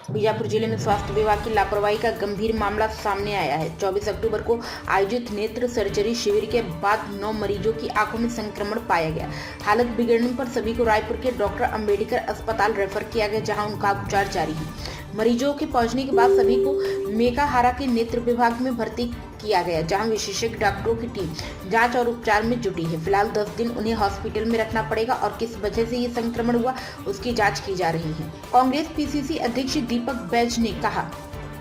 बीजापुर जिले में स्वास्थ्य विभाग की लापरवाही का गंभीर मामला सामने आया है। 24 अक्टूबर को आयोजित नेत्र सर्जरी शिविर के बाद 9 मरीजों की आंखों में संक्रमण पाया गया। हालत बिगड़ने पर सभी को रायपुर के डॉक्टर अंबेडकर अस्पताल रेफर किया गया, जहां उनका उपचार जारी है। मरीजों के पहुंचने के बाद सभी को मेकाहारा के नेत्र विभाग में भर्ती किया गया, जहां विशेषज्ञ डॉक्टरों की टीम जांच और उपचार में जुटी है। फिलहाल 10 दिन उन्हें हॉस्पिटल में रखना पड़ेगा और किस वजह से ये संक्रमण हुआ उसकी जांच की जा रही है। कांग्रेस पीसीसी अध्यक्ष दीपक बैज ने कहा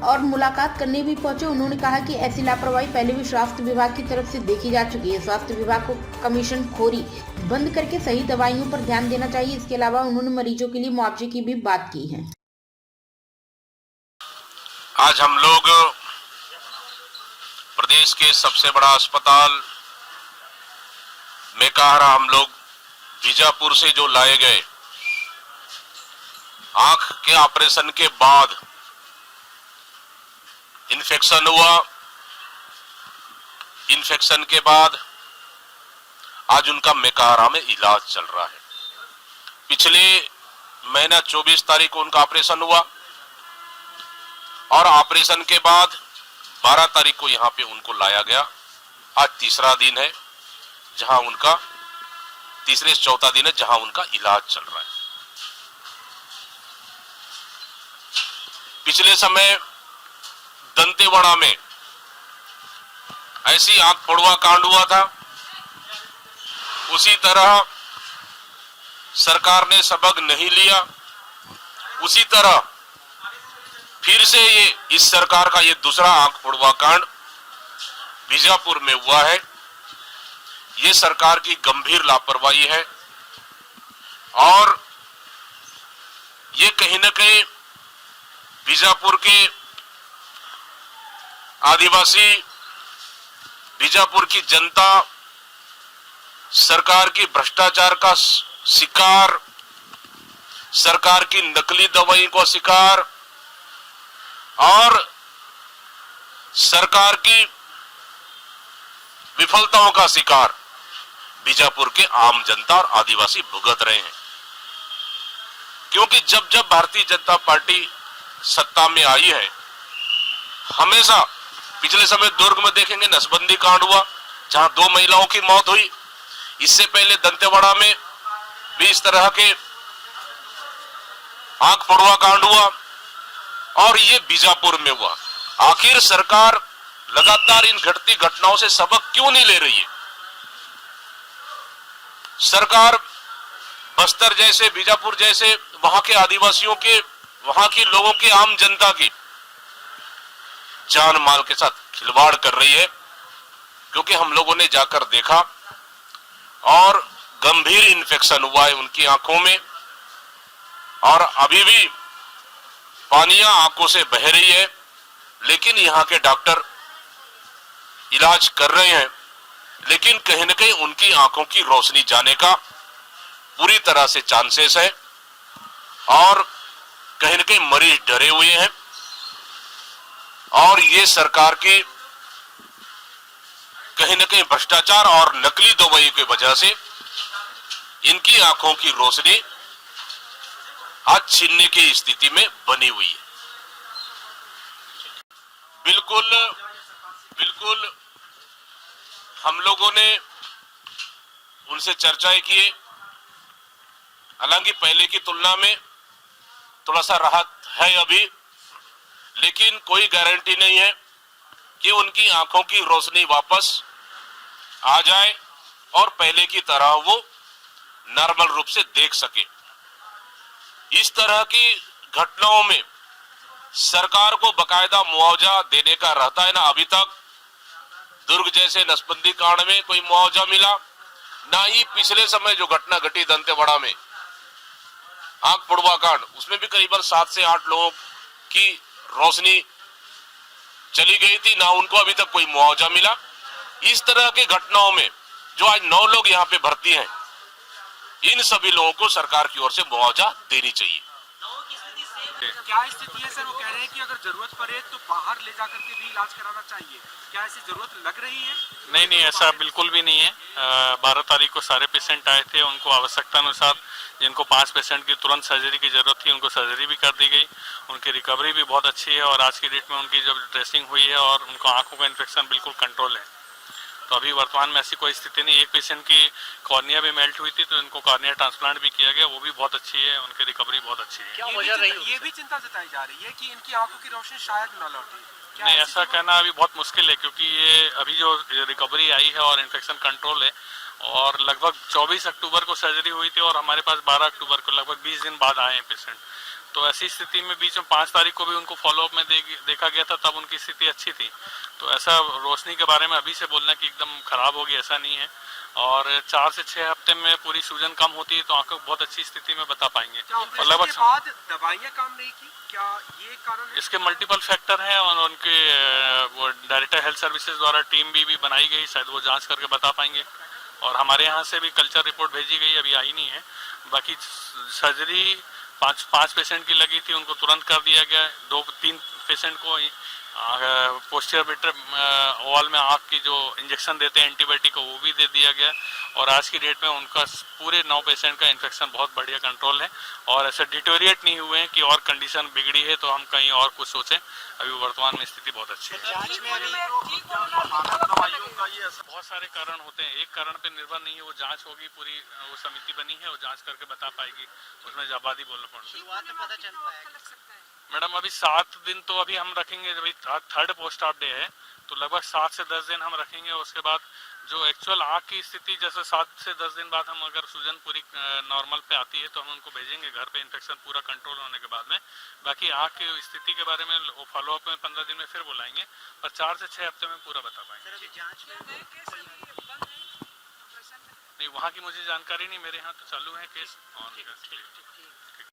और मुलाकात करने भी पहुंचे। उन्होंने कहा कि ऐसी लापरवाही पहले भी स्वास्थ्य विभाग की तरफ से देखी जा चुकी है। स्वास्थ्य विभाग को कमीशन खोरी बंद करके सही दवाइयों पर ध्यान देना चाहिए। इसके अलावा उन्होंने मरीजों के लिए मुआवजे की भी बात की है। आज हम लोग प्रदेश के सबसे बड़ा अस्पताल मेकाहारा हम लोग बीजापुर से जो लाए गए आंख के ऑपरेशन के बाद इन्फेक्शन हुआ। इन्फेक्शन के बाद आज उनका मेकाहारा में इलाज चल रहा है। पिछले महीना 24 तारीख को उनका ऑपरेशन हुआ और ऑपरेशन के बाद 12 तारीख को यहां पे उनको लाया गया। आज तीसरा दिन है जहां उनका तीसरे से चौथा दिन है जहां उनका इलाज चल रहा है। पिछले समय दंतेवाड़ा में ऐसी आंख फोड़वा कांड हुआ था, उसी तरह सरकार ने सबक नहीं लिया। उसी तरह फिर से ये इस सरकार का ये दूसरा आंख फोड़वा कांड बीजापुर में हुआ है। ये सरकार की गंभीर लापरवाही है और ये कहीं न कहीं बीजापुर के आदिवासी, बीजापुर की जनता सरकार की भ्रष्टाचार का शिकार, सरकार की नकली दवाई को शिकार और सरकार की विफलताओं का शिकार बीजापुर के आम जनता और आदिवासी भुगत रहे हैं। क्योंकि जब जब भारतीय जनता पार्टी सत्ता में आई है, हमेशा पिछले समय दुर्ग में देखेंगे नसबंदी कांड हुआ जहां 2 महिलाओं की मौत हुई। इससे पहले दंतेवाड़ा में भी इस तरह के आंख फोड़वा कांड हुआ और ये बीजापुर में हुआ। आखिर सरकार लगातार इन घटती घटनाओं से सबक क्यों नहीं ले रही है? सरकार बस्तर जैसे, बीजापुर जैसे वहां के आदिवासियों के, वहां के लोगों के, आम जनता की जान माल के साथ खिलवाड़ कर रही है। क्योंकि हम लोगों ने जाकर देखा और गंभीर इन्फेक्शन हुआ है उनकी आंखों में और अभी भी पानियां आंखों से बह रही है, लेकिन यहां के डॉक्टर इलाज कर रहे हैं। लेकिन कहीं न कहीं उनकी आंखों की रोशनी जाने का पूरी तरह से चांसेस है और कहीं न कहीं मरीज डरे हुए हैं और ये सरकार की कहीं न कहीं भ्रष्टाचार और नकली दवाई की वजह से इनकी आंखों की रोशनी आज छीनने की स्थिति में बनी हुई है। बिल्कुल हम लोगों ने उनसे चर्चाएं की। हालांकि पहले की तुलना में थोड़ा सा राहत है अभी, लेकिन कोई गारंटी नहीं है कि उनकी आंखों की रोशनी वापस आ जाए और पहले की तरह वो नॉर्मल रूप से देख सके। इस तरह की घटनाओं में सरकार को बकायदा मुआवजा देने का रहता है ना। अभी तक दुर्ग जैसे नसबंदी कांड में कोई मुआवजा मिला ना ही पिछले समय जो घटना घटी दंतेवाड़ा में आंख फोड़वा कांड, उसमें भी करीबन 7 से 8 लोगों की रोशनी चली गई थी, ना उनको अभी तक कोई मुआवजा मिला। इस तरह के घटनाओं में जो आज 9 लोग यहाँ पे भर्ती हैं, इन सभी लोगों को सरकार की ओर से मुआवजा देनी चाहिए। क्या स्थिति है सर? वो कह रहे हैं कि अगर जरूरत पड़े तो बाहर ले जाकर के भी इलाज कराना चाहिए, क्या ऐसी जरूरत लग रही है? नहीं नहीं, ऐसा बिल्कुल भी नहीं है। 12 तारीख को सारे पेशेंट आए थे, उनको आवश्यकता अनुसार जिनको 5 पेशेंट की तुरंत सर्जरी की जरूरत थी उनको सर्जरी भी कर दी गई। उनकी रिकवरी भी बहुत अच्छी है और आज की डेट में उनकी जब ड्रेसिंग हुई है और उनको आंखों का इन्फेक्शन बिल्कुल कंट्रोल है। तो अभी वर्तमान में ऐसी कोई स्थिति नहीं। एक पेशेंट की कॉर्निया भी मेल्ट हुई थी तो इनको कॉर्निया ट्रांसप्लांट भी किया गया, वो भी बहुत अच्छी है, उनकी रिकवरी बहुत अच्छी है। ये भी चिंता जताई जा रही है कि इनकी आंखों की रोशनी शायद न लौटे। क्या नहीं, ऐसी ऐसा कहना अभी बहुत मुश्किल है क्योंकि ये अभी जो रिकवरी आई है और इन्फेक्शन कंट्रोल है और लगभग 24 अक्टूबर को सर्जरी हुई थी और हमारे पास 12 अक्टूबर को लगभग 20 दिन बाद आए हैं पेशेंट। तो ऐसी स्थिति में बीच में 5 तारीख को भी उनको फॉलोअप में देखा गया था, तब उनकी स्थिति अच्छी थी। तो ऐसा रोशनी के बारे में अभी से बोलना कि एकदम खराब होगी ऐसा नहीं है। और 4 से 6 हफ्ते में पूरी सूजन कम होती है तो आंखों बहुत अच्छी स्थिति में बता पाएंगे। और लगभग बाद दवाइयाँ काम नहीं की, क्या ये कारण है? इसके मल्टीपल फैक्टर हैं और उनके वो डायरेक्टर हेल्थ सर्विसेज द्वारा टीम भी बनाई गई, शायद वो जांच करके बता पाएंगे। और हमारे यहाँ से भी कल्चर रिपोर्ट भेजी गई, अभी आई नहीं है। बाकी सर्जरी 5 पेशेंट की लगी थी, उनको तुरंत कर दिया गया। 2-3 पेशेंट को पोस्टीरियर बिटर वॉल में आँख की जो इंजेक्शन देते हैं एंटीबायोटिक को वो भी दे दिया गया। और आज की डेट में उनका पूरे 9 पेशेंट का इन्फेक्शन बहुत बढ़िया कंट्रोल है और ऐसे डिटोरिएट नहीं हुए हैं कि और कंडीशन बिगड़ी है तो हम कहीं और कुछ सोचें। अभी वर्तमान में स्थिति बहुत अच्छी है। बहुत सारे कारण होते हैं, एक कारण पे निर्भर नहीं है। वो जांच होगी, पूरी वो समिति बनी है, वो जांच करके बता पाएगी, उसमें जवाबी बोलना पड़ेगा। मैडम अभी 7 दिन तो अभी हम रखेंगे, अभी 3rd पोस्ट ऑफ डे है तो लगभग 7 से 10 दिन हम रखेंगे। उसके बाद जो एक्चुअल आँख की स्थिति जैसे 7 से 10 दिन बाद हम अगर सूजन पूरी नॉर्मल पे आती है तो हम उनको भेजेंगे घर पे इन्फेक्शन पूरा कंट्रोल होने के बाद में। बाकी आँख की स्थिति के बारे में फॉलोअप में 15 दिन में फिर बुलाएंगे और 4 से 6 हफ्ते में पूरा बता पाएंगे। नहीं, वहाँ की मुझे जानकारी नहीं, मेरे यहाँ तो चालू है केस।